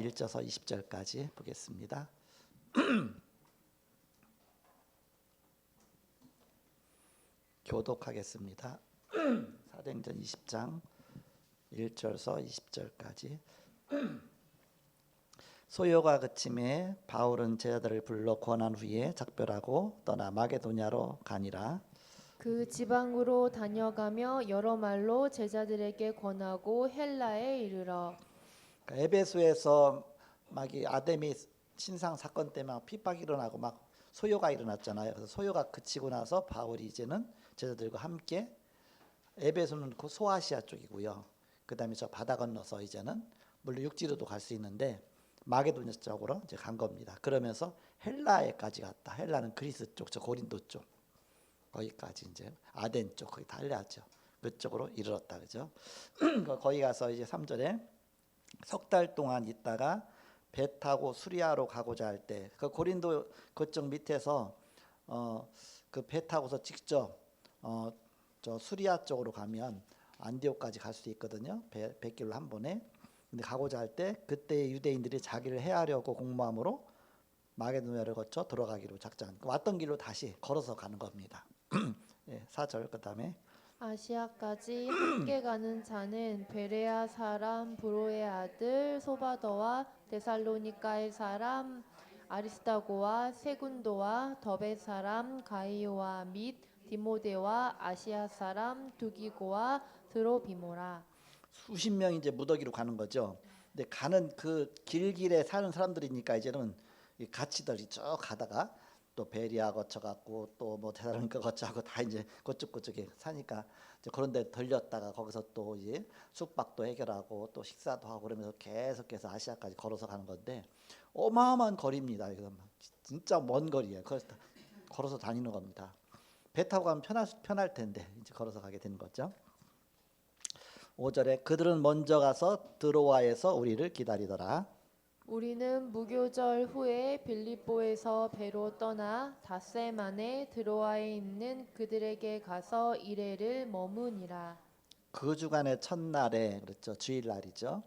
1절서 20절까지 보겠습니다. 교독하겠습니다. 사도행전 20장 1절서 20절까지. 소요가 그침에 바울은 제자들을 불러 권한 후에 작별하고 떠나 마게도냐로 가니라. 그 지방으로 다녀가며 여러 말로 제자들에게 권하고 헬라에 이르러 그러니까 에베소에서 막 이 아데미 신상 사건 때문에 핍박이 일어나고 막 소요가 일어났잖아요. 그래서 소요가 그치고 나서 바울이 이제는 제자들과 함께, 에베소는 그 소아시아 쪽이고요. 그다음에 저 바다 건너서 이제는 물론 육지로도 갈 수 있는데 마게도냐 쪽으로 이제 간 겁니다. 그러면서 헬라에까지 갔다. 헬라는 그리스 쪽, 저 고린도 쪽 거기까지 이제 아덴 쪽 거기 다 헬라죠. 그쪽으로 이르렀다 그죠? 거기 가서 이제 3절에 석 달 동안 있다가 배 타고 수리아로 가고자 할 때 그 고린도 그쪽 밑에서 그 배 타고서 직접 저 수리아 쪽으로 가면 안디옥까지 갈 수 있거든요. 배길로 한 번에. 근데 가고자 할 때 그때 유대인들이 자기를 해하려고 공모함으로 마게도냐를 거쳐 들어가기로 작전. 왔던 길로 다시 걸어서 가는 겁니다. 예, 4절 그다음에 아시아까지 함께 가는 자는 베레아 사람 브로의 아들 소바더와 데살로니가의 사람 아리스타고와 세군도와 더베 사람 가이오와 및 디모데와 아시아 사람 두기고와 드로비모라. 수십 명이 이제 무더기로 가는 거죠. 근데 가는 그 길길에 사는 사람들이니까 이제는 이 같이들이 쭉 가다가 또 베리아 거쳐갖고 또 뭐 데살로니가 거쳐갖고 다 이제 그쪽에 사니까 이제 그런데 들렸다가 거기서 또 이제 숙박도 해결하고 또 식사도 하고 그러면서 계속해서 아시아까지 걸어서 가는 건데 어마어마한 거리입니다. 이거 진짜 먼 거리예요. 그래서 걸어서 다니는 겁니다. 배 타고 가면 편할 텐데 이제 걸어서 가게 되는 거죠. 5절에 그들은 먼저 가서 드로아에서 우리를 기다리더라. 우리는 무교절 후에 빌립보에서 배로 떠나 닷새 만에 드로아에 있는 그들에게 가서 이레를 머무니라. 그 주간의 첫날에 그렇죠. 주일날이죠.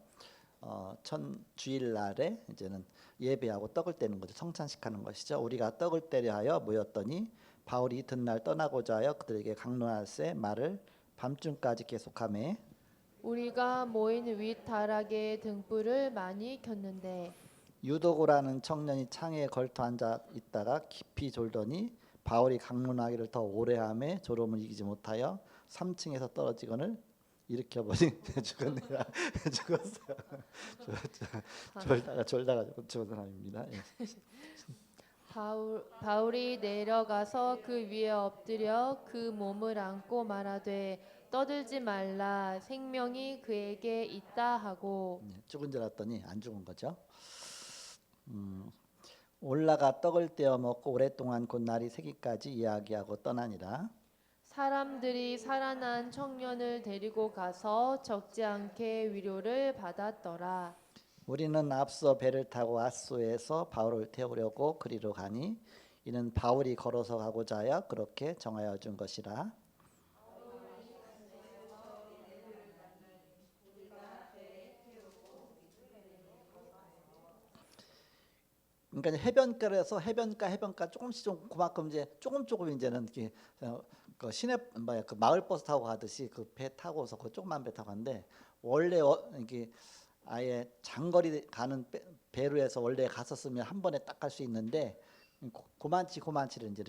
첫 주일날에 이제는 예배하고 떡을 떼는 거죠. 성찬식하는 것이죠. 우리가 떡을 떼려 하여 모였더니 바울이 이튿날 떠나고자 하여 그들에게 강론할세 말을 밤중까지 계속하며 우리가 모인 윗 다락에 등불을 많이 켰는데 유도고라는 청년이 창에 걸터 앉아 있다가 깊이 졸더니 바울이 강론하기를 더 오래 하며 졸음을 이기지 못하여 3층에서 떨어지거늘 일으켜버린 죽었네요. 죽었어요. 졸다가 죽은 사람입니다. 예. 바울이 내려가서 그 위에 엎드려 그 몸을 안고 말하되 떠들지 말라 생명이 그에게 있다 하고 죽은 줄 알았더니 안 죽은 거죠. 올라가 떡을 떼어 먹고 오랫동안 곧 날이 새기까지 이야기하고 떠나니라. 사람들이 살아난 청년을 데리고 가서 적지 않게 위로를 받았더라. 우리는 앞서 배를 타고 아소에서 바울을 태우려고 그리로 가니 이는 바울이 걸어서 가고자 하여 그렇게 정하여 준 것이라. 그러니까 해변가에서 해변가 조금씩 좀 그만큼 이제 조금 이제는 이렇게 그 시내 뭐야 그 마을 버스 타고 가듯이 그 배 타고서 그 조그만 배 타고 가는데 원래 이게 아예 장거리 가는 배로 해서 원래 갔었으면 한 번에 딱 갈 수 있는데 고만치를 이제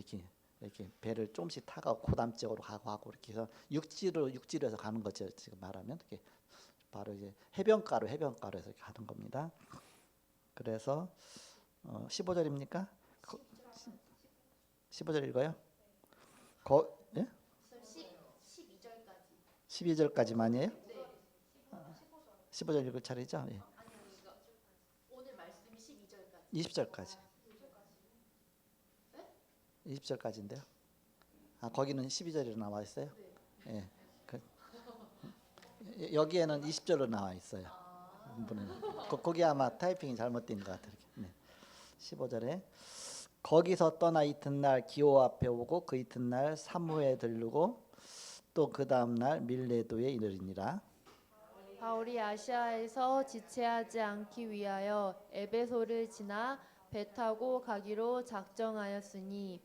이렇게 배를 조금씩 타고 고담 쪽으로 가고 하고 이렇게 해서 육지로 해서 가는 거죠. 지금 말하면 이렇게 바로 이제 해변가로 해서 이렇게 가는 겁니다. 그래서 15절입니까? 15절 읽어요? 예? 12절까지만이에요? 15절 읽을 차례죠? 예. 오늘 말씀이 12절까지. 20절까지. 20절까지인데요. 아, 거기는 12절로 나와 있어요? 예. 여기에는 20절로 나와 있어요. 거기 아마 타이핑이 잘못된 것 같아요. 네. 15절에 거기서 떠나 이튿날 기호 앞에 오고 그 이튿날 사무에 들르고 또 그 다음날 밀레도에 이르니라. 바울이 아시아에서 지체하지 않기 위하여 에베소를 지나 배 타고 가기로 작정하였으니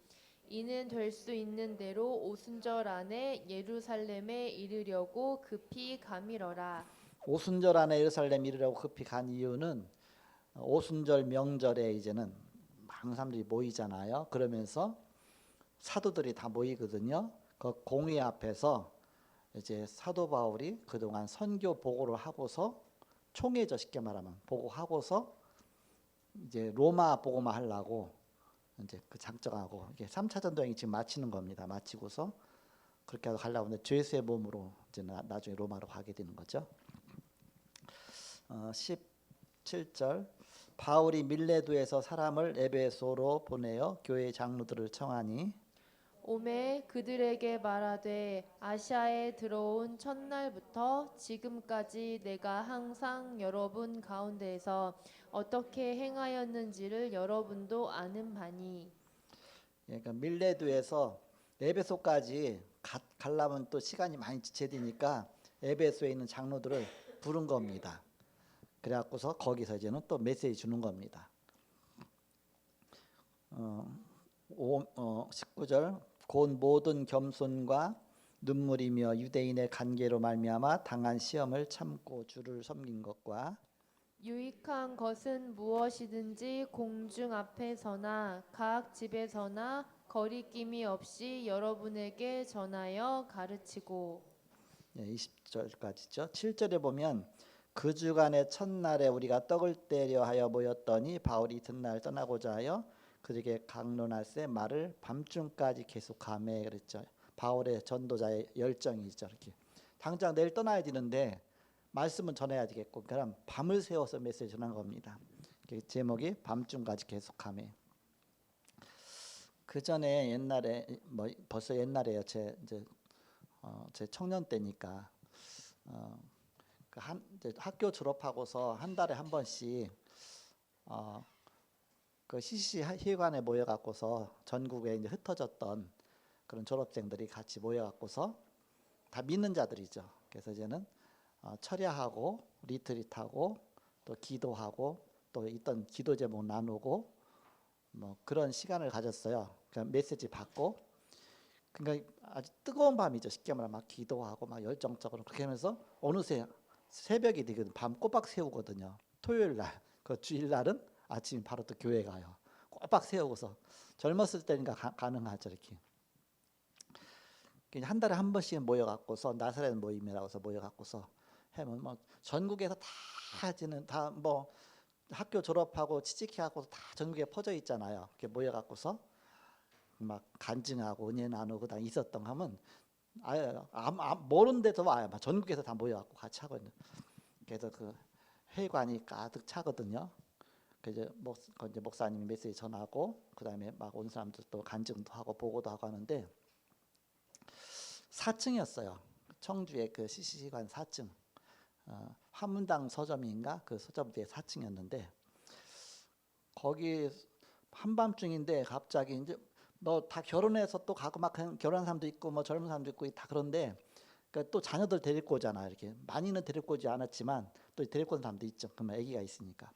이는 될 수 있는 대로 오순절 안에 예루살렘에 이르려고 급히 가미러라. 오순절 안에 예루살렘 이르려고 급히 간 이유는 오순절 명절에 이제는 많은 사람들이 모이잖아요. 그러면서 사도들이 다 모이거든요. 그 공회 앞에서 이제 사도 바울이 그동안 선교 보고를 하고서 총회죠, 쉽게 말하면 보고하고서 이제 로마 보고만 하려고 이제 그 작정하고 이게 3차 전도행이 지금 마치는 겁니다. 마치고서 그렇게 하려고 하는데 죄수의 몸으로 이제 나중에 로마로 가게 되는 거죠. 17절 바울이 밀레도에서 사람을 에베소로 보내어 교회 장로들을 청하니 오매 그들에게 말하되 아시아에 들어온 첫날부터 지금까지 내가 항상 여러분 가운데에서 어떻게 행하였는지를 여러분도 아는 바니. 그러니까 밀레도에서 에베소까지 가려면 또 시간이 많이 지체되니까 에베소에 있는 장로들을 부른 겁니다. 그래갖고서 거기서 이제는 또 메시지 주는 겁니다. 19절 곧 모든 겸손과 눈물이며 유대인의 간계로 말미암아 당한 시험을 참고 주를 섬긴 것과 유익한 것은 무엇이든지 공중 앞에서나 각 집에서나 거리낌이 없이 여러분에게 전하여 가르치고. 20절까지죠. 7절에 보면 그 주간의 첫날에 우리가 떡을 떼려 하여 모였더니 바울이 이튿날 떠나고자 하여 그들에게 강론할세 말을 밤중까지 계속하매 그랬죠. 바울의 전도자의 열정이죠. 이렇게 당장 내일 떠나야 되는데 말씀은 전해야 되겠고 그럼 밤을 새워서 메시지 전한 겁니다. 제목이 밤중까지 계속하매. 그 전에 옛날에 뭐 벌써 옛날에요. 제 청년 때니까 이제 학교 졸업하고서 한 달에 한 번씩 그 CCC 회관에 모여갖고서 전국에 이제 흩어졌던 그런 졸업생들이 같이 모여갖고서 다 믿는 자들이죠. 그래서 이제는 철야하고 리트릿하고 또 기도하고 또 있던 기도 제목 나누고 뭐 그런 시간을 가졌어요. 그러니까 메시지 받고 그러니까 아주 뜨거운 밤이죠. 쉽게 말하면 막 기도하고 막 열정적으로 그렇게 하면서 어느새 새벽이 되거든. 밤 꼬박 새우거든요. 토요일 날, 그 주일 날은 아침 바로 또 교회 가요. 꼬박 세우고서 젊었을 때니까 가능하죠 이렇게. 한 달에 한 번씩 모여갖고서 나사렛 모임이라고 해서 모여갖고서 하면 뭐 전국에서 다 하지는 다 뭐 학교 졸업하고 취직해갖고 다 전국에 퍼져 있잖아요. 이렇게 모여갖고서 막 간증하고 은혜 나누고 다 있었던 하면 아예 모르는 데서 와요. 전국에서 다 모여갖고 같이 하거든요. 그래서 그 회관이 가득 차거든요. 그래서 이제 목사님이 메시지 전하고 그다음에 막 온 사람들 또 간증도 하고 보고도 하고 하는데 4층이었어요. 청주의 그 CCC관 4층. 화문당 서점인가 그 서점 뒤에 4층이었는데 거기 한밤중인데 갑자기 이제 뭐 다 결혼해서 또 가고 막 결혼한 사람도 있고 뭐 젊은 사람도 있고 다 그런데 그러니까 또 자녀들 데리고 오잖아. 이렇게 많이는 데리고 오지 않았지만 또 데리고 온 사람도 있죠. 그러면 아기가 있으니까.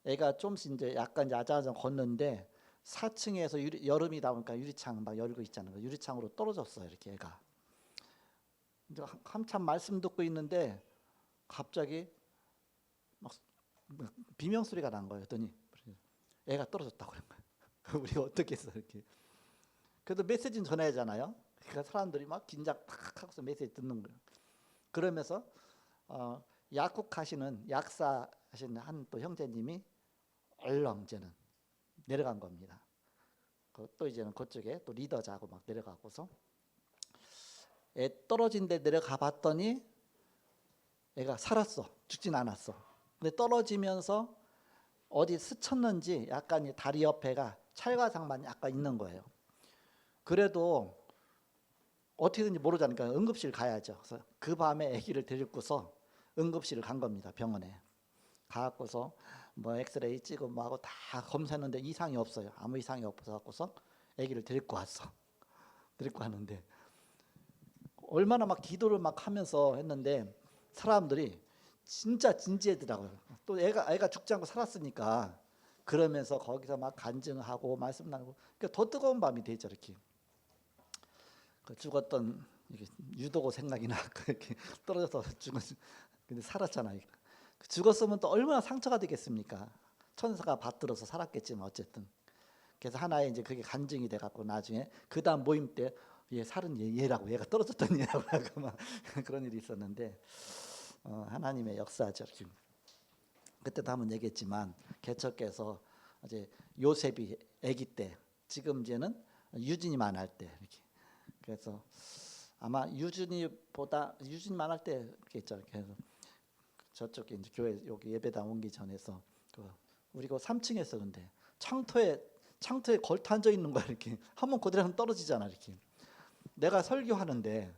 애가 좀씩 이제 약간 야자자 걷는데 4층에서 여름이다 보니까 유리창 막 열고 있잖아요. 유리창으로 떨어졌어요. 이렇게 애가. 이제 한참 말씀 듣고 있는데 갑자기 막 비명 소리가 난 거예요. 그랬더니 애가 떨어졌다고 그런 거예요. 우리가 어떻게 했어 이렇게. 그래도 메시지는 전해야 하잖아요. 그러니까 사람들이 막 긴장 탁 하고서 메시지 듣는 거예요. 그러면서 약국하시는 약사하시는 한 또 형제님이 얼렁 이제는 내려간 겁니다. 또 이제는 그쪽에 또 리더자고 막 내려가고서 애 떨어진 데 내려가 봤더니 애가 살았어. 죽진 않았어. 근데 떨어지면서 어디 스쳤는지 약간 다리 옆에가 찰과상만 약간 있는 거예요. 그래도 어떻게든지 모르자니까 응급실 가야죠. 그래서 그 밤에 아기를 데리고서 응급실을 간 겁니다. 병원에 가갖고서 뭐 엑스레이 찍고 뭐하고 다 검사했는데 이상이 없어요. 아무 이상이 없어서 갖고서 아기를 데리고 왔어. 데리고 왔는데 얼마나 막 기도를 막 하면서 했는데 사람들이 진짜 진지하더라고요. 또 애가 죽지 않고 살았으니까 그러면서 거기서 막 간증하고 말씀 나누고 그러니까 더 뜨거운 밤이 되죠 이렇게. 그 죽었던 이게 유도고 생각이 나고 이렇게 떨어져서 죽은 근데 살았잖아요. 죽었으면 또 얼마나 상처가 되겠습니까? 천사가 받들어서 살았겠지만 어쨌든 그래서 하나의 이제 그게 간증이 돼갖고 나중에 그 다음 모임 때 얘 살은 얘라고 얘가 떨어졌던 얘라고 하고 막 그런 일이 있었는데 하나님의 역사죠. 그때도 한번 얘기했지만 개척해서 이제 요셉이 아기 때 지금 이제는 유진이 만날 때 이렇게 그래서 아마 유진이 만날 때겠죠. 그래서 저쪽에 이제 교회 여기 예배당 오기 전에서 우리 그 3층에서 근데 창터에 걸터 앉아 있는 거야 이렇게 한번 그대로 떨어지잖아 이렇게. 내가 설교하는데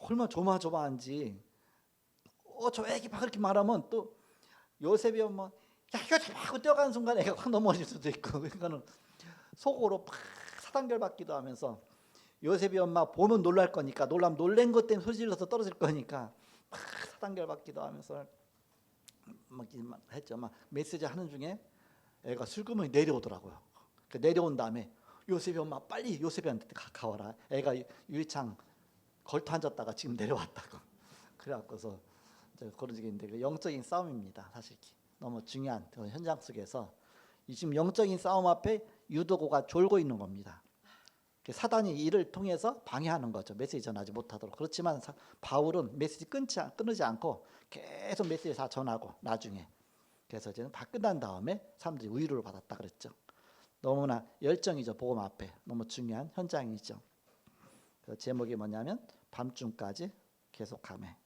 얼마나 조마조마한지 저 애기 막 그렇게 말하면 또 요셉이 뭐 야 이거 하고 뛰어가는 순간 애가 확 넘어질 수도 있고 그러니까는 속으로 팍 사단결 받기도 하면서 요셉이 엄마 보면 놀랄 거니까 놀라면 놀란 것 때문에 소리 질러서 떨어질 거니까 막 사단결 받기도 하면서 막 했죠. 막 메시지 하는 중에 애가 슬그머니 내려오더라고요. 내려온 다음에 요셉이 엄마 빨리 요셉이한테 가와라. 애가 유리창 걸터 앉았다가 지금 내려왔다고. 그래갖고서 그런 적이 있는데 영적인 싸움입니다. 사실 너무 중요한 현장 속에서 지금 영적인 싸움 앞에 유도고가 졸고 있는 겁니다. 사단이 이를 통해서 방해하는 거죠. 메시지 전하지 못하도록. 그렇지만 바울은 메시지 끊지 않고 계속 메시지 다 전하고 나중에 그래서 이제는 다 끝난 다음에 사람들이 위로를 받았다 그랬죠. 너무나 열정이죠. 복음 앞에 너무 중요한 현장이죠. 그 제목이 뭐냐면 밤중까지 계속하매.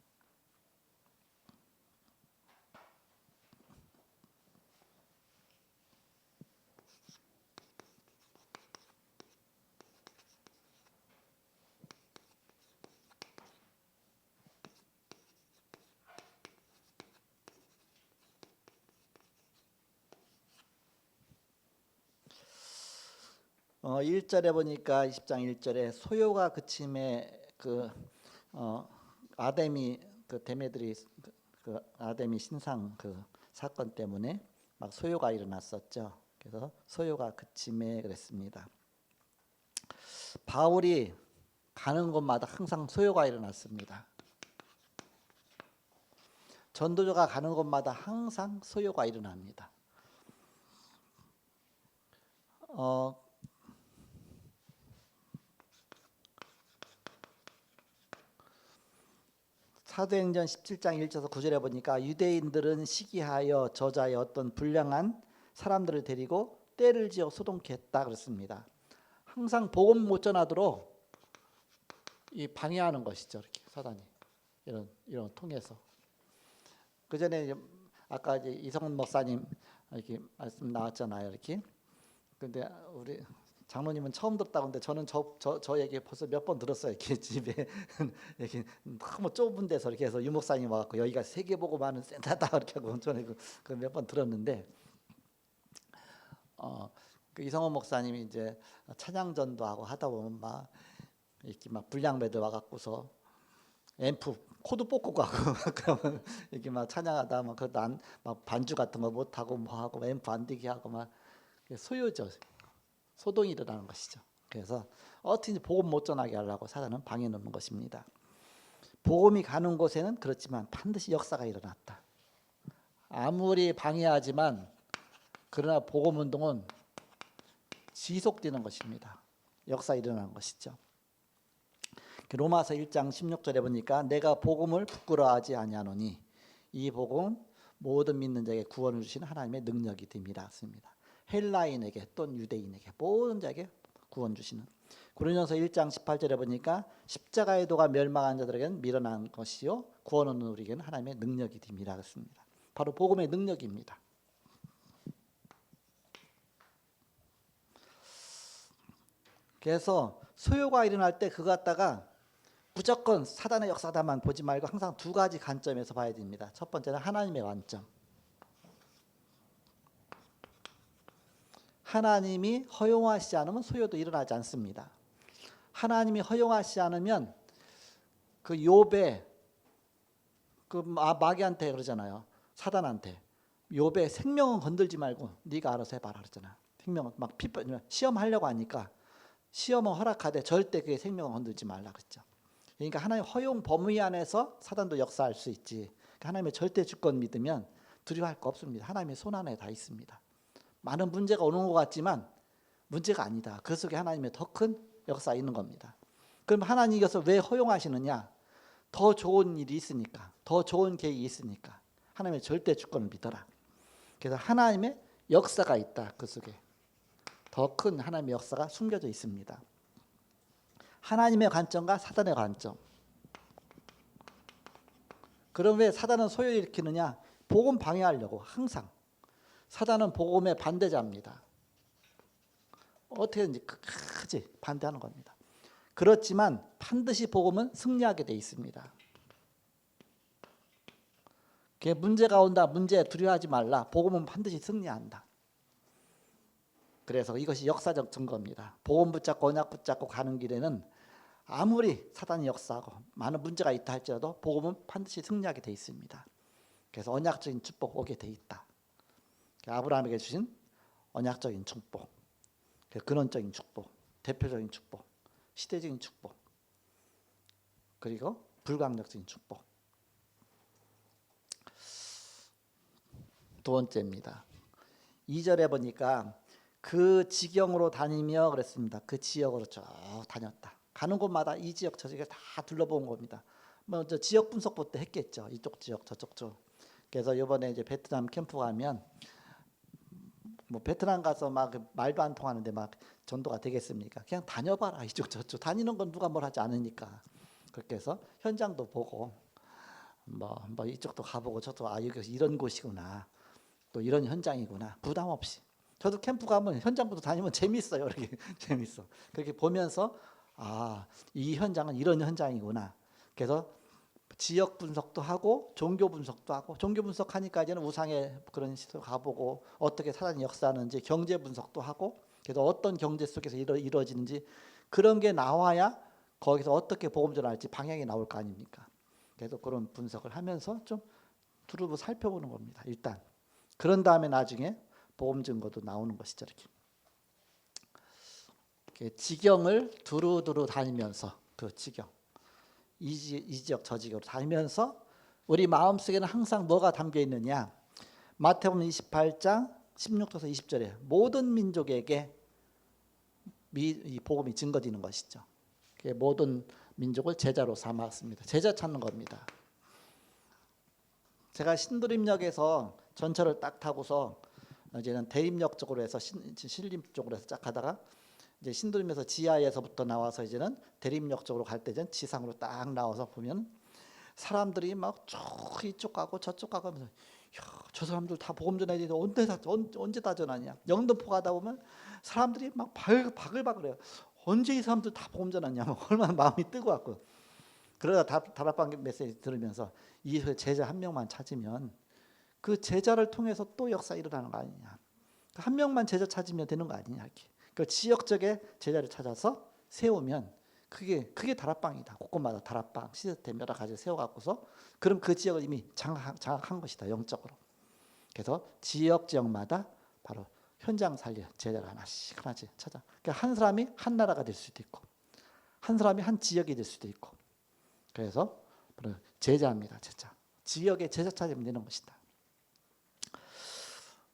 어, 1절에 보니까 20장 1절에 소요가 그침에 아데미 데메드리 아데미 신상 사건 때문에 막 소요가 일어났었죠. 그래서 소요가 그침에 그랬습니다. 바울이 가는 곳마다 항상 소요가 일어났습니다. 전도자가 가는 곳마다 항상 소요가 일어납니다. 사도행전 17장 1절에서 9절에 보니까 유대인들은 시기하여 저자의 어떤 불량한 사람들을 데리고 떼를 지어 소동케 했다 그랬습니다. 항상 복음 못 전하도록 이 방해하는 것이죠. 이렇게 사단이 이런 통해서. 그 전에 아까 이제 이성훈 목사님 이렇게 말씀 나왔잖아요. 이렇게. 근데 우리 장로님은 처음 듣다고 하는데 저는 저 얘기 벌써 몇 번 들었어요. 이렇게 집에 이렇게 너무 좁은 데서 이렇게 해서 유목사님 와갖고 여기가 세계보고만은 센터다 이렇게 하고 저는 그 몇 번 들었는데 그 이성원 목사님이 이제 찬양전도 하고 하다 보면 막 이렇게 막 불량배들 와갖고서 앰프 코드 뽑고 가고 그러면 이렇게 막 찬양하다 막 그것도 막 반주 같은 거 못 하고 뭐 하고 앰프 안 되게 하고 막 소요죠. 소동이 일어나는 것이죠. 그래서 어떻게 복음 못 전하게 하려고 사단은 방해 놓는 것입니다. 복음이 가는 곳에는 그렇지만 반드시 역사가 일어났다. 아무리 방해하지만 그러나 복음 운동은 지속되는 것입니다. 역사 일어나는 것이죠. 로마서 1장 16절에 보니까 내가 복음을 부끄러워하지 아니하노니 이 복음 모든 믿는 자에게 구원을 주시는 하나님의 능력이 됨이라 씁니다. 헬라인에게 또는 유대인에게 모든 자에게 구원 주시는. 고린도서 1장 18절에 보니까 십자가의 도가 멸망한 자들에게는 미련한 것이요 구원은 우리에게는 하나님의 능력이 됨이라 했습니다. 바로 복음의 능력입니다. 그래서 소요가 일어날 때 그거 갖다가 무조건 사단의 역사다만 보지 말고 항상 두 가지 관점에서 봐야 됩니다. 첫 번째는 하나님의 관점. 하나님이 허용하시지 않으면 소요도 일어나지 않습니다. 하나님이 허용하시지 않으면 그 욥의 그 마귀한테 그러잖아요. 사단한테 욥의 생명은 건들지 말고 네가 알아서 해봐라 그랬잖아요. 생명은 막 시험하려고 하니까 시험은 허락하되 절대 그의 생명을 건들지 말라 그랬죠. 그러니까 하나님 허용 범위 안에서 사단도 역사할 수 있지. 그러니까 하나님의 절대 주권 믿으면 두려워할 거 없습니다. 하나님의 손 안에 다 있습니다. 많은 문제가 오는 것 같지만 문제가 아니다. 그 속에 하나님의 더 큰 역사가 있는 겁니다. 그럼 하나님께서 왜 허용하시느냐? 더 좋은 일이 있으니까, 더 좋은 계획이 있으니까 하나님의 절대 주권을 믿어라. 그래서 하나님의 역사가 있다. 그 속에 더 큰 하나님의 역사가 숨겨져 있습니다. 하나님의 관점과 사단의 관점. 그럼 왜 사단은 소요를 일으키느냐? 복음 방해하려고 항상. 사단은 복음의 반대자입니다. 어떻게든지 크지 반대하는 겁니다. 그렇지만 반드시 복음은 승리하게 돼 있습니다. 문제가 온다. 문제 두려워하지 말라. 복음은 반드시 승리한다. 그래서 이것이 역사적 증거입니다. 복음 붙잡고 언약 붙잡고 가는 길에는 아무리 사단이 역사하고 많은 문제가 있다 할지라도 복음은 반드시 승리하게 돼 있습니다. 그래서 언약적인 축복 오게 돼 있다. 아브라함에게 주신 언약적인 축복, 근원적인 축복, 대표적인 축복, 시대적인 축복, 그리고 불강력적인 축복. 두 번째입니다. 2절에 보니까 그 지경으로 다니며 그랬습니다. 그 지역으로 쭉 다녔다. 가는 곳마다 이 지역 저 지역 다 둘러본 겁니다. 먼저 지역 분석부터 했겠죠. 이쪽 지역 저쪽 지역. 그래서 이번에 이제 베트남 캠프 가면 뭐 베트남 가서 막 말도 안 통하는데 막 전도가 되겠습니까? 그냥 다녀봐라. 이쪽 저쪽 다니는 건 누가 뭘 하지 않으니까. 그렇게 해서 현장도 보고 뭐 이쪽도 가보고 저도 여기 이런 곳이구나. 또 이런 현장이구나. 부담 없이. 저도 캠프 가면 현장부터 다니면 재밌어요. 이렇게 재밌어. 그렇게 보면서 이 현장은 이런 현장이구나. 그래서 지역 분석도 하고 종교 분석도 하고 종교 분석하니까 이제는 우상의 그런 시설 가보고 어떻게 사단이 역사하는지 경제 분석도 하고 그래서 어떤 경제 속에서 이루어지는지 그런 게 나와야 거기서 어떻게 복음 전할지 방향이 나올 거 아닙니까? 그래서 그런 분석을 하면서 좀 두루두루 살펴보는 겁니다. 일단 그런 다음에 나중에 복음 증거도 나오는 것이죠. 이렇게 지경을 두루두루 다니면서 그 지경 이 지역 저 지역으로 다니면서 우리 마음속에는 항상 뭐가 담겨 있느냐? 마태복음 28장 16절에서 20절에 모든 민족에게 이 복음이 증거되는 것이죠. 모든 민족을 제자로 삼았습니다. 제자 찾는 겁니다. 제가 신도림역에서 전철을 딱 타고서 이제는 대림역 쪽으로 해서 신림 쪽으로 해서 쫙 가다가 이제 신도림에서 지하에서부터 나와서 이제는 대림역 쪽으로 갈 때 이제 지상으로 딱 나와서 보면 사람들이 막 쭉 이쪽 가고 저쪽 가고 하면서 저 사람들 다 복음 전해야 되는데 언제 다 전하냐. 영등포 가다 보면 사람들이 막 바글바글해요. 언제 이 사람들 다 복음 전하냐. 얼마나 마음이 뜨거웠고. 그러다 다락방 메시지 들으면서 이 제자 한 명만 찾으면 그 제자를 통해서 또 역사 일어나는 거 아니냐. 한 명만 제자 찾으면 되는 거 아니냐. 이렇게. 그 지역적의 제자를 찾아서 세우면 그게 다락방이다. 곳곳마다 다락방, 시스템 여러 가지 세워갖고서 그럼 그 지역을 이미 장악한 것이다. 영적으로. 그래서 지역마다 바로 현장 살려 제자를 하나씩 찾아. 그러니까 한 사람이 한 나라가 될 수도 있고 한 사람이 한 지역이 될 수도 있고 그래서 제자입니다. 제자. 지역의 제자 찾으면 되는 것이다.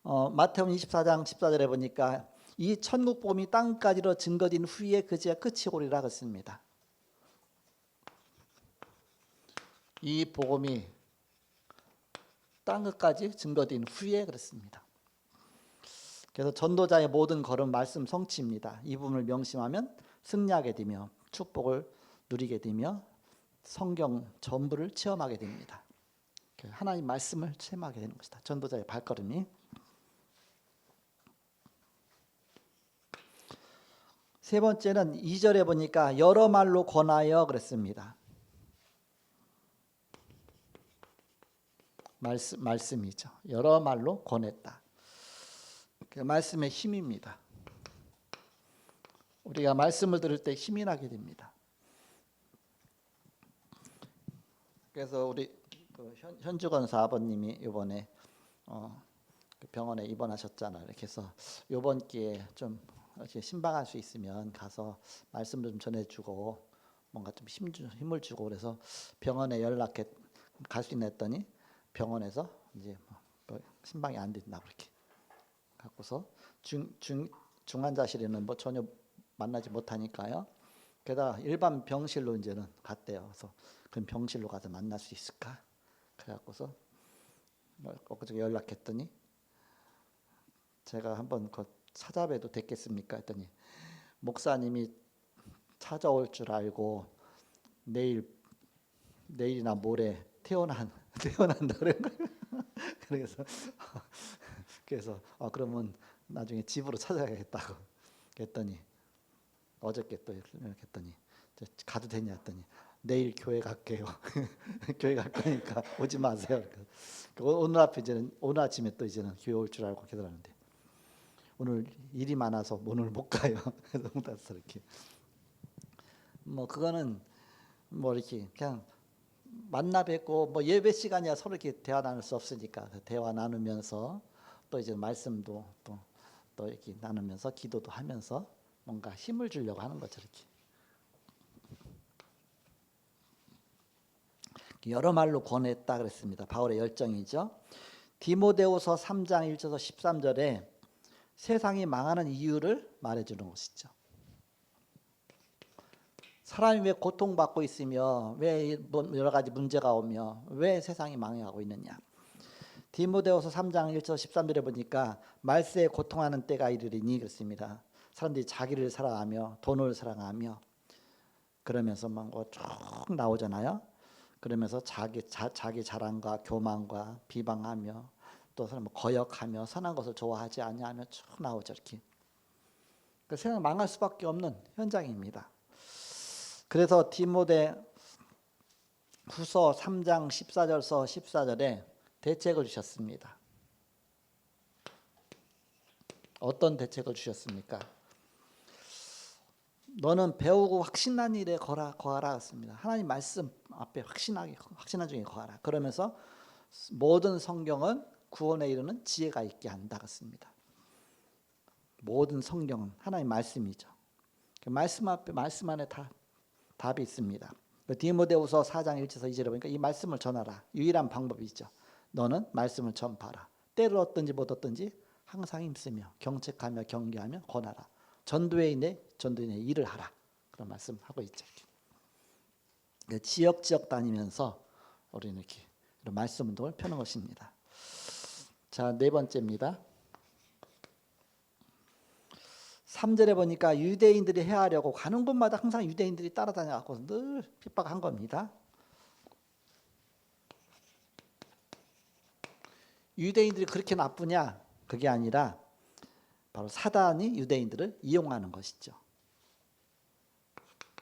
마태복음 24장 14절에 보니까 이 천국 복음이 땅까지로 증거된 후에 그제야 끝이 오리라 그랬습니다. 이 복음이 땅 끝까지 증거된 후에 그랬습니다. 그래서 전도자의 모든 걸음 말씀 성취입니다. 이 부분을 명심하면 승리하게 되며 축복을 누리게 되며 성경 전부를 체험하게 됩니다. 하나님 말씀을 체험하게 되는 것이다. 전도자의 발걸음이. 세 번째는 2절에 보니까 여러 말로 권하여 그랬습니다. 말씀이죠. 여러 말로 권했다. 그 말씀의 힘입니다. 우리가 말씀을 들을 때 힘이 나게 됩니다. 그래서 우리 그 현주건사 아버님이 이번에 그 병원에 입원하셨잖아요. 이렇게 해서 이번 기회에 좀 이렇게 신방할 수 있으면 가서 말씀 좀 전해주고 뭔가 좀 힘을 주고 그래서 병원에 연락해 갈 수 있나 했더니 병원에서 이제 뭐 신방이 안 된다 그렇게 갖고서 중환자실에는 뭐 전혀 만나지 못하니까요. 게다가 일반 병실로 이제는 갔대요. 그래서 그럼 병실로 가서 만날 수 있을까? 그래갖고서 엊그저께 연락했더니 제가 한번 그 찾아뵈도 됐겠습니까? 했더니 목사님이 찾아올 줄 알고 내일이나 모레 태어난다 그런 거예요. 그래서 그러면 나중에 집으로 찾아가겠다고 했더니 어저께 또 이렇게 했더니 가도 되냐 했더니 내일 교회 갈게요. 교회 갈 거니까 오지 마세요. 오늘 아침에 또 이제는 교회 올 줄 알고 기다렸는데 오늘 일이 많아서 오늘 못 가요. 그래서 못 왔어 이렇게. 뭐 그거는 뭐 이렇게 그냥 만나 뵙고 뭐 예배 시간이야 서로 이렇게 대화 나눌 수 없으니까 대화 나누면서 또 이제 말씀도 또 이렇게 나누면서 기도도 하면서 뭔가 힘을 주려고 하는 거죠 이렇게. 여러 말로 권했다 그랬습니다. 바울의 열정이죠. 디모데후서 3장 1절에서 13절에 세상이 망하는 이유를 말해주는 것이죠. 사람이 왜 고통받고 있으며 왜 여러 가지 문제가 오며 왜 세상이 망해가고 있느냐. 디모데후서 3장 1절 13절에 보니까 말세에 고통하는 때가 이르리니 그렇습니다. 사람들이 자기를 사랑하며 돈을 사랑하며 그러면서 쭉 나오잖아요. 그러면서 자기 자랑과 교만과 비방하며 또 사람 거역하며 선한 것을 좋아하지 아니하며 쭉 나오죠 이렇게. 그 세상 망할 수밖에 없는 현장입니다. 그래서 디모데 후서 3장 14절서 14절에 대책을 주셨습니다. 어떤 대책을 주셨습니까? 너는 배우고 확신한 일에 거하라 했습니다. 하나님 말씀 앞에 확신한 중에 거하라. 그러면서 모든 성경은 구원에 이르는 지혜가 있게 한다 했습니다. 모든 성경은 하나님 말씀이죠. 그 말씀 앞에 말씀 안에 다 답이 있습니다. 디모데후서 4장 1절에서 2절에 보니까 이 말씀을 전하라. 유일한 방법이죠. 너는 말씀을 전파하라. 때를 얻든지 못 얻든지 항상 힘쓰며 경책하며 경계하며 권하라. 전도인의 일을 하라. 그런 말씀하고 있죠. 지역 다니면서 우리는 이렇게 이런 말씀 운동을 펴는 것입니다. 자, 네 번째입니다. 3절에 보니까 유대인들이 해하려고 가는 곳마다 항상 유대인들이 따라다녀갖고 늘 핍박한 겁니다. 유대인들이 그렇게 나쁘냐? 그게 아니라 바로 사단이 유대인들을 이용하는 것이죠.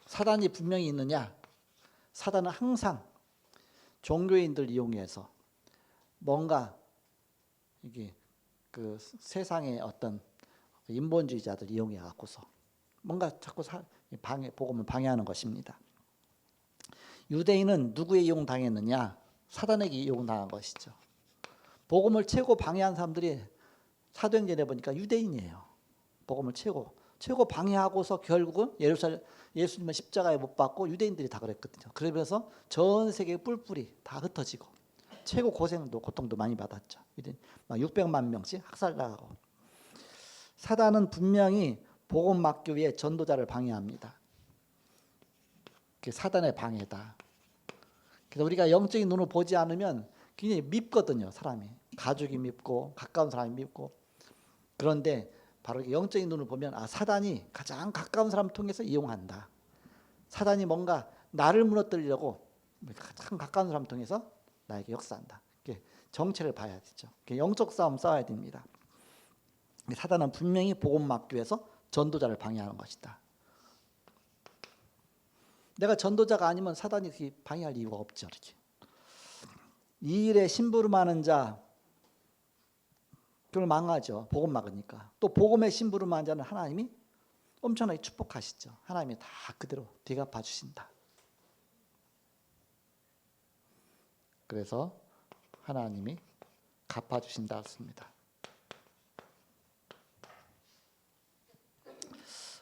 사단이 분명히 있느냐? 사단은 항상 종교인들 이용해서 뭔가 이게 그 세상의 어떤 인본주의자들 이용해 갖고서 뭔가 자꾸 복음을 방해하는 것입니다. 유대인은 누구에 이용당했느냐? 사단에게 이용당한 것이죠. 복음을 최고 방해한 사람들이 사도행전에 보니까 유대인이에요. 복음을 최고 방해하고서 결국은 예수님은 십자가에 못 박고 유대인들이 다 그랬거든요. 그러면서 전 세계 뿔뿔이 다 흩어지고 최고 고통도 많이 받았죠. 막 600만 명씩 학살당하고. 사단은 분명히 복음 막기 위해 전도자를 방해합니다. 그게 사단의 방해다. 그래서 우리가 영적인 눈으로 보지 않으면 굉장히 밉거든요. 사람이. 가족이 밉고 가까운 사람이 밉고. 그런데 바로 영적인 눈을 보면 사단이 가장 가까운 사람을 통해서 이용한다. 사단이 뭔가 나를 무너뜨리려고 가장 가까운 사람을 통해서 나에게 역사한다. 정체를 봐야 되죠. 영적 싸움 싸워야 됩니다. 사단은 분명히 복음 막기 위해서 전도자를 방해하는 것이다. 내가 전도자가 아니면 사단이 방해할 이유가 없죠. 이렇게. 이 일에 심부름하는 자 그걸 망하죠. 복음 막으니까. 또 복음에 심부름하는 자는 하나님이 엄청나게 축복하시죠. 하나님이 다 그대로 뒤갚아 주신다. 그래서 하나님이 갚아주신다 했습니다.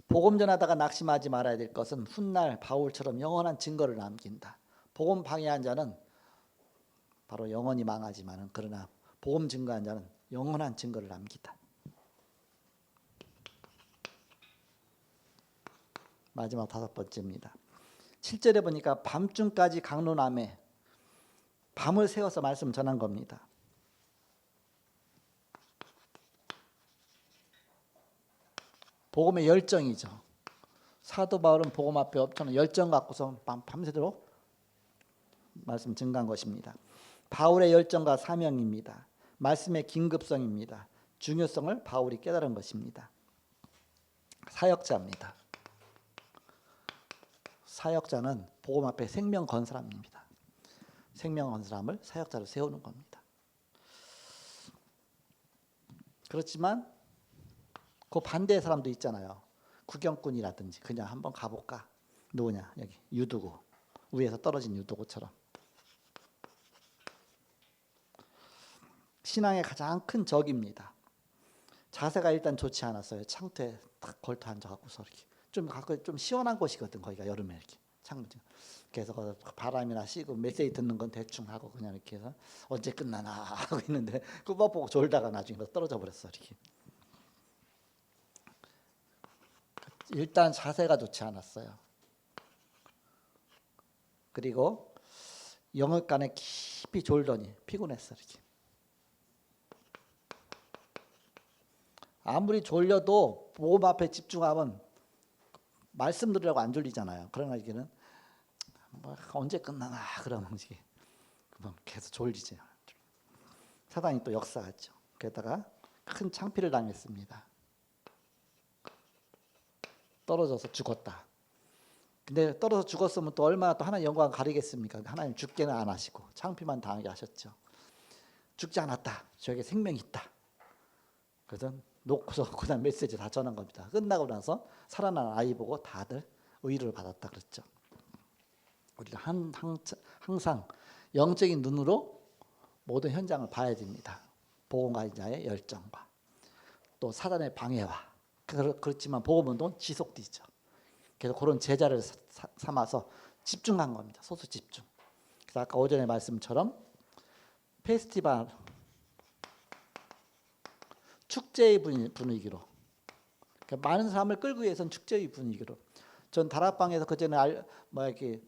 복음 전하다가 낙심하지 말아야 될 것은 훗날 바울처럼 영원한 증거를 남긴다. 복음 방해한 자는 바로 영원히 망하지만은 그러나 복음 증거한 자는 영원한 증거를 남기다. 마지막 5번째입니다. 7절에 보니까 밤중까지 강론함에 밤을 새워서 말씀 전한 겁니다. 복음의 열정이죠. 사도 바울은 복음 앞에 엄청난 열정 갖고서 밤새도록 말씀 증가한 것입니다. 바울의 열정과 사명입니다. 말씀의 긴급성입니다. 중요성을 바울이 깨달은 것입니다. 사역자입니다. 사역자는 복음 앞에 생명 건 사람입니다. 생명 건 사람을 사역자로 세우는 겁니다. 그렇지만 그 반대의 사람도 있잖아요. 구경꾼이라든지 그냥 한번 가볼까. 누구냐? 여기 유두고, 위에서 떨어진 유두고처럼. 신앙의 가장 큰 적입니다. 자세가 일단 좋지 않았어요. 창틀에 딱 걸터 앉아갖고서 이렇게 좀 시원한 곳이거든. 거기가 여름에 이렇게 창문. 그래서 바람이나 쐬고 메시지 듣는 건 대충 하고 그냥 이렇게 해서 언제 끝나나 하고 있는데 그거 보고 졸다가 나중에 떨어져 버렸어. 이렇게. 일단 자세가 좋지 않았어요. 그리고 영역간에 깊이 졸더니 피곤했어. 이렇게. 아무리 졸려도 복음 앞에 집중하면 말씀 들으려고 안 졸리잖아요. 그러나 이게는 뭐 언제 끝나나 그러면 이게 계속 졸리죠. 사단이 또 역사하죠. 그러다가 큰 창피를 당했습니다. 떨어져서 죽었다. 근데 떨어져 죽었으면 또 얼마나 또 하나님 영광 가리겠습니까? 하나님 죽게는 안 하시고 창피만 당하게 하셨죠. 죽지 않았다. 저에게 생명이 있다. 그래서 놓고서 그다음 메시지 다 전한 겁니다. 끝나고 나서 살아난 아이 보고 다들 의를 받았다 그랬죠. 우리가 항상 영적인 눈으로 모든 현장을 봐야 됩니다. 복음가인 자의 열정과 또 사단의 방해와 그렇지만 복음운동은 지속되죠. 그래서 그런 제자를 삼아서 집중한 겁니다. 소수 집중. 그래서 아까 오전에 말씀처럼 페스티벌 축제의 분위기로 그러니까 많은 사람을 끌기 위해서는 축제의 분위기로. 전 다락방에서 그전에 이렇게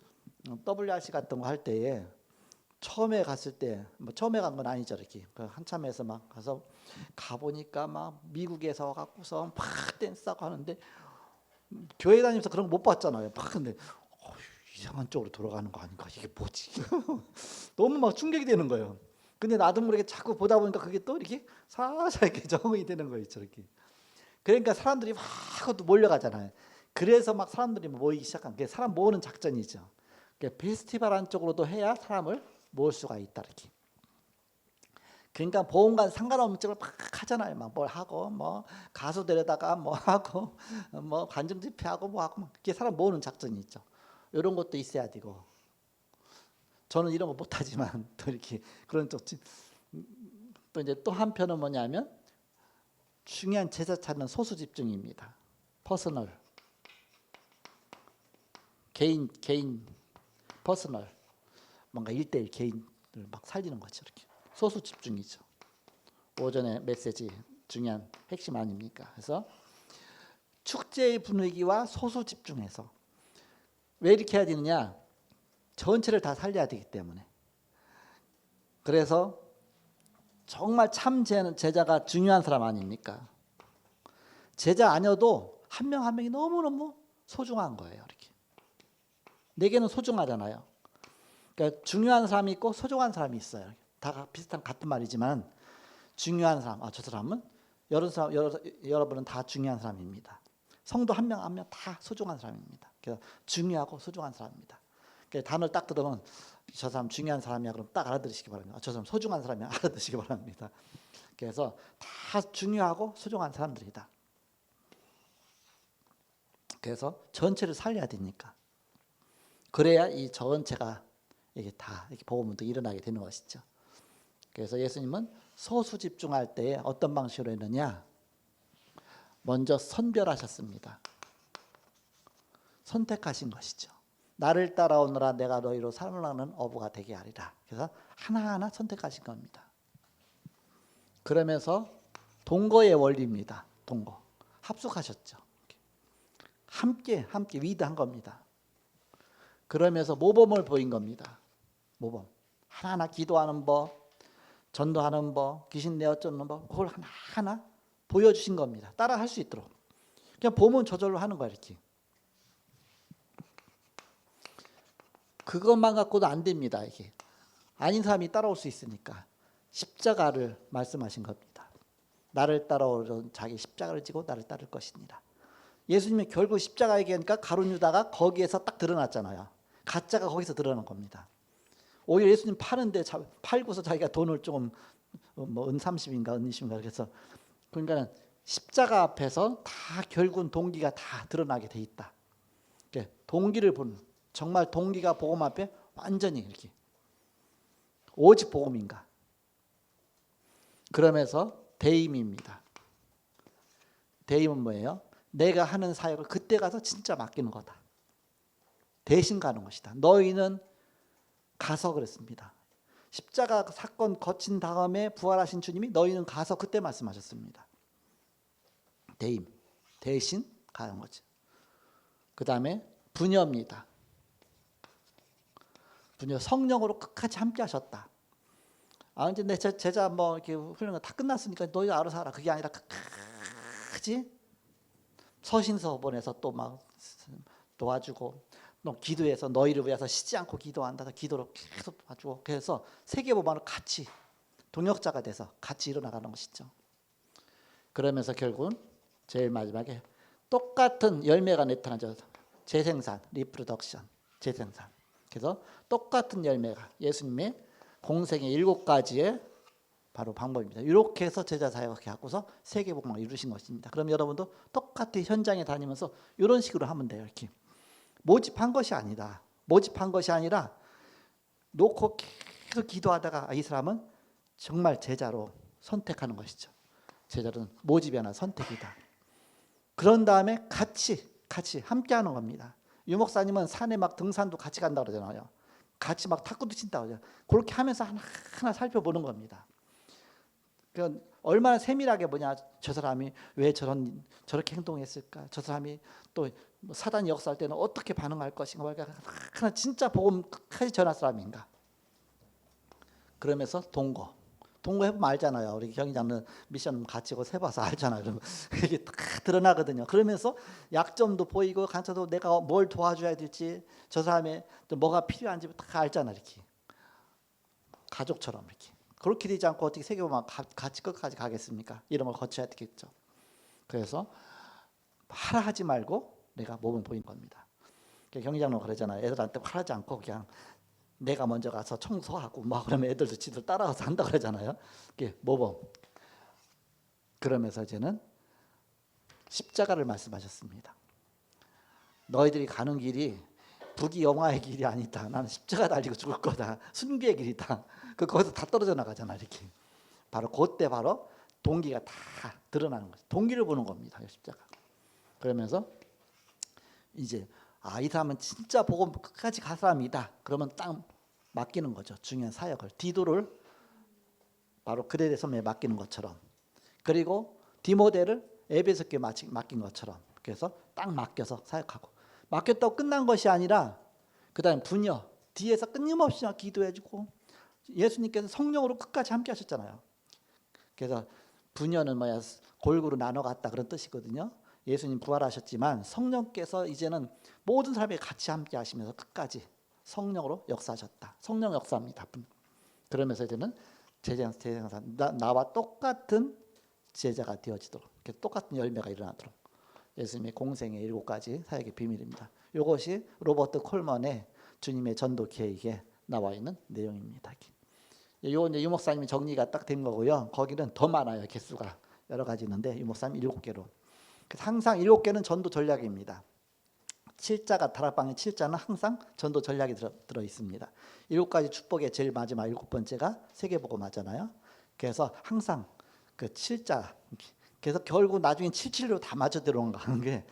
WRC 같은 거 할 때에 처음에 갔을 때 처음에 간 건 아니죠. 이렇게 한참에서 막 가서 가보니까 막 미국에서 와갖고서 막 댄스하고 하는데 교회 다니면서 그런 거 못 봤잖아요. 막 근데 이상한 쪽으로 돌아가는 거 아닌가 이게 뭐지? 너무 막 충격이 되는 거예요. 근데 나도 모르게 자꾸 보다 보니까 그게 또 이렇게 살살 이렇게 적응이 되는 거예요. 이렇게. 그러니까 사람들이 막 또 몰려가잖아요. 그래서 막 사람들이 모이기 시작한 게 사람 모으는 작전이죠. 그러니까 페스티벌 안쪽으로도 해야 사람을 모을 수가 있다 이렇게. 그러니까 보험과 상관없는 쪽을 막 하잖아요. 막 뭘 하고 뭐 가수 데려다가 뭐 하고 뭐 관중 집회하고 뭐 하고 막 그게 사람 모으는 작전이 있죠. 이런 것도 있어야 되고. 저는 이런 거 못하지만 또 이렇게 그런 쪽 또 이제 또 한편은 뭐냐면 중요한 제자 찾는 소수 집중입니다. 퍼스널 개인 퍼스널 뭔가 1대1 개인을 막 살리는 거죠. 이렇게 소수 집중이죠. 오전에 메시지 중요한 핵심 아닙니까? 그래서 축제의 분위기와 소수 집중해서 왜 이렇게 해야 되느냐? 전체를 다 살려야 되기 때문에. 그래서 정말 참 제자가 중요한 사람 아닙니까? 제자 아니어도 한 명 한 명이 너무너무 소중한 거예요. 이렇게. 내게는 소중하잖아요. 그러니까 중요한 사람이 있고 소중한 사람이 있어요. 다 비슷한 같은 말이지만 중요한 사람, 저 사람은 여러분은 다 중요한 사람입니다. 성도 한 명 한 명 다 소중한 사람입니다. 그래서 중요하고 소중한 사람입니다. 단어를 딱 들으면 저 사람 중요한 사람이야 그럼 딱 알아들으시기 바랍니다. 저 사람 소중한 사람이야 알아들으시기 바랍니다. 그래서 다 중요하고 소중한 사람들이다. 그래서 전체를 살려야 되니까. 그래야 이 전체가 이게 다 이렇게 복음도 일어나게 되는 것이죠. 그래서 예수님은 소수 집중할 때에 어떤 방식으로 했느냐? 먼저 선별하셨습니다. 선택하신 것이죠. 나를 따라오너라 내가 너희로 살아나는 어부가 되게 하리라. 그래서 하나하나 선택하신 겁니다. 그러면서 동거의 원리입니다. 동거. 합숙하셨죠. 함께 위드한 겁니다. 그러면서 모범을 보인 겁니다. 모범. 하나하나 기도하는 법, 전도하는 법, 귀신 내어쫓는 법, 그걸 하나하나 보여주신 겁니다. 따라 할 수 있도록. 그냥 보면 저절로 하는 거야, 이렇게. 그것만 갖고도 안 됩니다, 이게. 아닌 사람이 따라올 수 있으니까. 십자가를 말씀하신 겁니다. 나를 따라오는 자기 십자가를 지고 나를 따를 것이니라. 예수님이 결국 십자가 얘기하니까 가룟 유다가 거기에서 딱 드러났잖아요. 가짜가 거기서 드러난 겁니다. 오히려 예수님 파는데 팔고서 자기가 돈을 조금 은 30인가 은 20인가 그래서 그러니까 십자가 앞에서 다 결국은 동기가 다 드러나게 돼 있다. 동기를 보는 정말 동기가 복음 앞에 완전히 이렇게 오직 복음인가. 그러면서 대임입니다. 대임은 뭐예요? 내가 하는 사역을 그때 가서 진짜 맡기는 거다. 대신 가는 것이다. 너희는 가서 그랬습니다. 십자가 사건 거친 다음에 부활하신 주님이 너희는 가서 그때 말씀하셨습니다. 대임, 대신 가는 거죠. 그 다음에 분여입니다. 분여, 성령으로 끝까지 함께 하셨다. 이제 내 제자 뭐 이렇게 훈련가 다 끝났으니까 너희 알아서 하라. 그게 아니라 끝까지 서신서 보내서 또 막 도와주고 또 기도해서 너희를 위해서 쉬지 않고 기도한다. 기도로 계속 봐주고 그래서 세계복음을 같이 동역자가 돼서 같이 일어나가는 것이죠. 그러면서 결국은 제일 마지막에 똑같은 열매가 나타나죠. 재생산, 리프로덕션, 재생산. 그래서 똑같은 열매가 예수님의 공생의 7가지의 바로 방법입니다. 이렇게 해서 제자 사역을 갖고서 세계복음을 이루신 것입니다. 그럼 여러분도 똑같이 현장에 다니면서 이런 식으로 하면 돼요. 이렇게 모집한 것이 아니다. 모집한 것이 아니라 놓고 계속 기도하다가 이 사람은 정말 제자로 선택하는 것이죠. 제자는 모집이 아니라 선택이다. 그런 다음에 같이 함께하는 겁니다. 유 목사님은 산에 막 등산도 같이 간다고 그러잖아요. 같이 막 탁구도 친다고 그러죠. 그렇게 하면서 하나 살펴보는 겁니다. 그러니까 얼마나 세밀하게 뭐냐, 저 사람이 왜 저렇게 행동했을까? 저 사람이 또 사단이 역사할 때는 어떻게 반응할 것인가? 하나 진짜 복음 끝까지 전할 사람인가? 그러면서 동거 해보면 알잖아요. 우리 경희장은 미션 같이 해봐서 알잖아요. 그러면 이게 다 드러나거든요. 그러면서 약점도 보이고 간사도 내가 뭘 도와줘야 될지 저 사람의 뭐가 필요한지 다 알잖아요. 이렇게 가족처럼 이렇게. 그렇게 되지 않고 어떻게 세계보면 같이 끝까지 가겠습니까? 이런 걸 거쳐야 되겠죠. 그래서 하라 하지 말고 내가 몸을 보인 겁니다. 경희장로 그러잖아요. 애들한테 하지 않고 그냥 내가 먼저 가서 청소하고 막 그러면 애들도 지들 따라가서 한다 그러잖아요. 이게 모범. 그러면서 이제는 십자가를 말씀하셨습니다. 너희들이 가는 길이 북이 영화의 길이 아니다. 나는 십자가 달리고 죽을 거다. 순교의 길이다. 거기서 다 떨어져 나가잖아. 이렇게. 바로 그때 바로 동기가 다 드러나는 거죠. 동기를 보는 겁니다. 십자가. 그러면서 이제 이 사람은 진짜 복음 끝까지 갈 사람이다. 그러면 딱 맡기는 거죠. 중요한 사역을. 디도를 바로 그레데 선배에 맡기는 것처럼. 그리고 디모데를 에베소 교회에 맡긴 것처럼. 그래서 딱 맡겨서 사역하고. 맡겼다고 끝난 것이 아니라 그 다음에 분여. 뒤에서 끊임없이 기도해주고 예수님께서 성령으로 끝까지 함께 하셨잖아요. 그래서 분여는 뭐야? 골고루 나눠갔다 그런 뜻이거든요. 예수님 부활하셨지만 성령께서 이제는 모든 사람이 같이 함께 하시면서 끝까지 성령으로 역사하셨다. 성령 역사입니다. 그러면서 이제는 제자가 나와 똑같은 제자가 되어지도록 똑같은 열매가 일어나도록 예수님의 공생의 7가지 사역의 비밀입니다. 이것이 로버트 콜먼의 주님의 전도 계획에 나와 있는 내용입니다. 요 이제 유 목사님이 정리가 딱 된 거고요. 거기는 더 많아요. 개수가 여러 가지 있는데 유 목사님 7개로. 항상 7개는 전도 전략입니다. 칠자가 다락방의 칠자는 항상 전도 전략이 들어 있습니다. 7가지 축복의 제일 마지막 7번째가 세계복음화잖아요. 그래서 항상 그 칠자, 그래서 결국 나중에 77로 다 맞아 들어온 게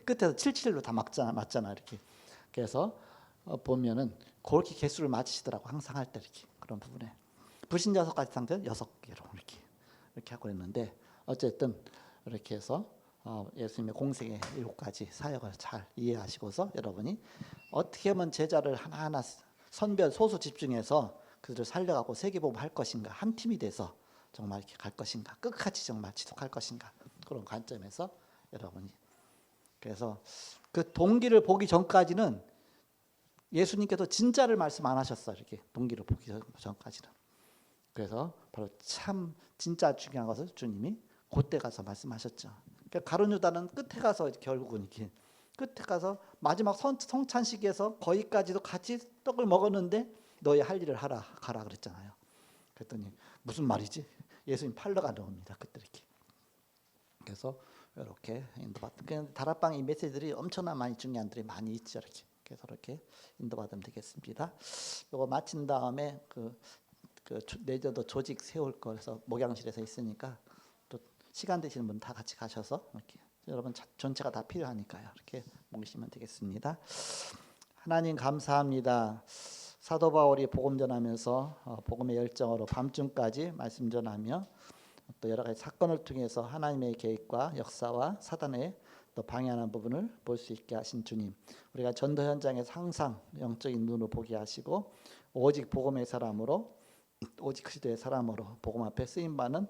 끝에서 77로 다 맞잖아 이렇게. 그래서 보면은 그렇게 개수를 맞으시더라고 항상 할 때 이렇게 그런 부분에 불신자석까지 상태는 6개로 이렇게 하고 있는데 어쨌든 이렇게 해서 예수님의 공생의 7가지 사역을 잘 이해하시고서 여러분이 어떻게 하면 제자를 하나하나 선별 소수 집중해서 그들을 살려가고 세계복음 할 것인가, 한 팀이 돼서 정말 이렇게 갈 것인가, 끝까지 정말 지속할 것인가, 그런 관점에서 여러분이 그래서 그 동기를 보기 전까지는 예수님께서 진짜를 말씀 안 하셨어. 이렇게 동기를 보기 전까지는. 그래서 바로 참 진짜 중요한 것을 주님이 그때 가서 말씀하셨죠. 그러니까 가룟 유다는 끝에 가서 결국은 이렇게 끝에 가서 마지막 성찬 시기에서 거기까지도 같이 떡을 먹었는데 너희 할 일을 가라 그랬잖아요. 그랬더니 무슨 말이지? 예수님 팔러가 나옵니다. 그때 이렇게. 그래서 이렇게 인도받은 다락방 이 메시지들이 엄청나 많이 중요한 들이 많이 있죠. 이렇게. 그래서 이렇게 인도받으면 되겠습니다. 이거 마친 다음에 내년도 조직 세울 거라서 목양실에서 있으니까 또 시간 되시는 분 다 같이 가셔서 이렇게 여러분 전체가 다 필요하니까요. 이렇게 모시면 되겠습니다. 하나님 감사합니다. 사도 바울이 복음 전하면서 복음의 열정으로 밤중까지 말씀 전하며 또 여러 가지 사건을 통해서 하나님의 계획과 역사와 사단의 또 방해하는 부분을 볼 수 있게 하신 주님, 우리가 전도 현장에서 항상 영적인 눈으로 보게 하시고 오직 복음의 사람으로, 오직 그리스도의 사람으로 복음 앞에 쓰임 받는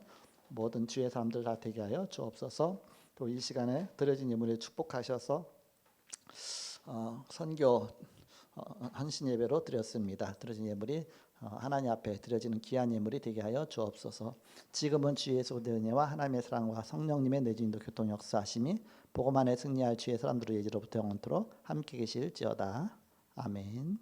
모든 주의 사람들 다 되게 하여 주옵소서. 또 이 시간에 드려진 예물을 축복하셔서 선교 헌신 예배로 드렸습니다. 드려진 예물이 하나님 앞에 드려지는 귀한 예물이 되게 하여 주옵소서. 지금은 주 예수 그리스도의 은혜와 하나님의 사랑과 성령님의 내주인도 교통 역사하심이 복음 안에 승리할 주의 사람들의 예지로부터 영원토록 함께 계실지어다. 아멘.